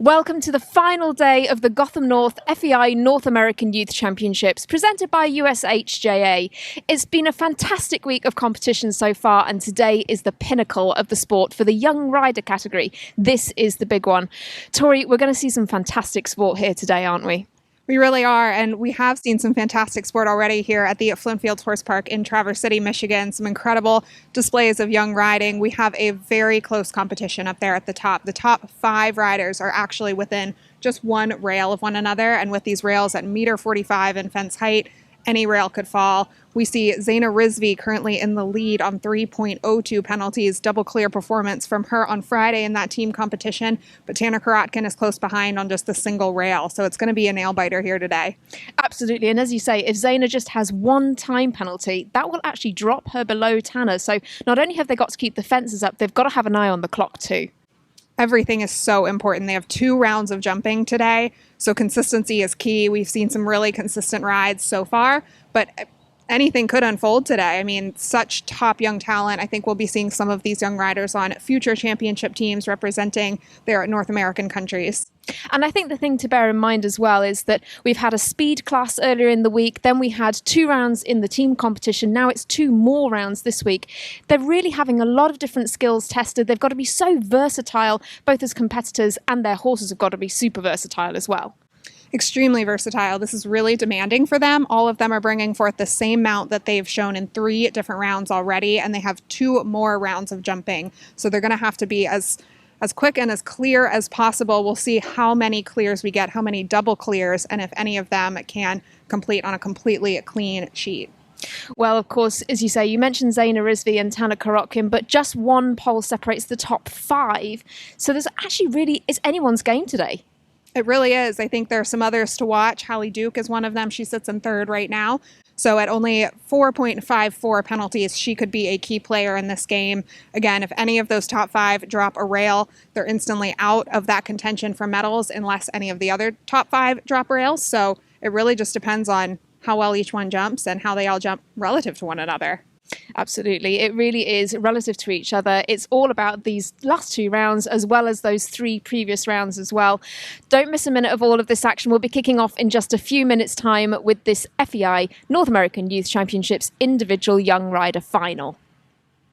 Welcome to the final day of the Gotham North FEI North American Youth Championships, presented by USHJA. It's been a fantastic week of competition so far, and today is the pinnacle of the sport for the young rider category. This is the big one. Tori, we're going to see some fantastic sport here today, aren't we? We really are, and we have seen some fantastic sport already here at the Flint Fields Horse Park in Traverse City, Michigan. Some incredible displays of young riding. We have a very close competition up there at the top. The top 5 riders are actually within just one rail of one another, and with these rails at 1.45 in fence height, any rail could fall. We see Zaina Rizvi currently in the lead on 3.02 penalties, double clear performance from her on Friday in that team competition, but Tanner Karotkin is close behind on just the single rail, so it's going to be a nail-biter here today. Absolutely, and as you say, if Zaina just has one time penalty, that will actually drop her below Tanner, so not only have they got to keep the fences up, they've got to have an eye on the clock too. Everything is so important. They have 2 rounds of jumping today, so consistency is key. We've seen some really consistent rides so far, but anything could unfold today. I mean, such top young talent. I think we'll be seeing some of these young riders on future championship teams representing their North American countries. And I think the thing to bear in mind as well is that we've had a speed class earlier in the week, then we had 2 rounds in the team competition, now it's 2 more rounds this week. They're really having a lot of different skills tested. They've got to be so versatile, both as competitors, and their horses have got to be super versatile as well. Extremely versatile. This is really demanding for them. All of them are bringing forth the same mount that they've shown in 3 different rounds already, and they have 2 more rounds of jumping. So they're going to have to be as quick and as clear as possible. We'll see how many clears we get, how many double clears, and if any of them can complete on a completely clean sheet. Well, of course, as you say, you mentioned Zaina Rizvi and Tanner Karotkin, but just one pole separates the top 5. So there's actually it's anyone's game today. It really is. I think there are some others to watch. Hallie Duke is one of them. She sits in 3rd right now. So at only 4.54 penalties, she could be a key player in this game. Again, if any of those top 5 drop a rail, they're instantly out of that contention for medals unless any of the other top 5 drop rails. So it really just depends on how well each one jumps and how they all jump relative to one another. Absolutely. It really is relative to each other. It's all about these last 2 rounds as well as those 3 previous rounds as well. Don't miss a minute of all of this action. We'll be kicking off in just a few minutes' time with this FEI North American Youth Championships Individual Young Rider Final.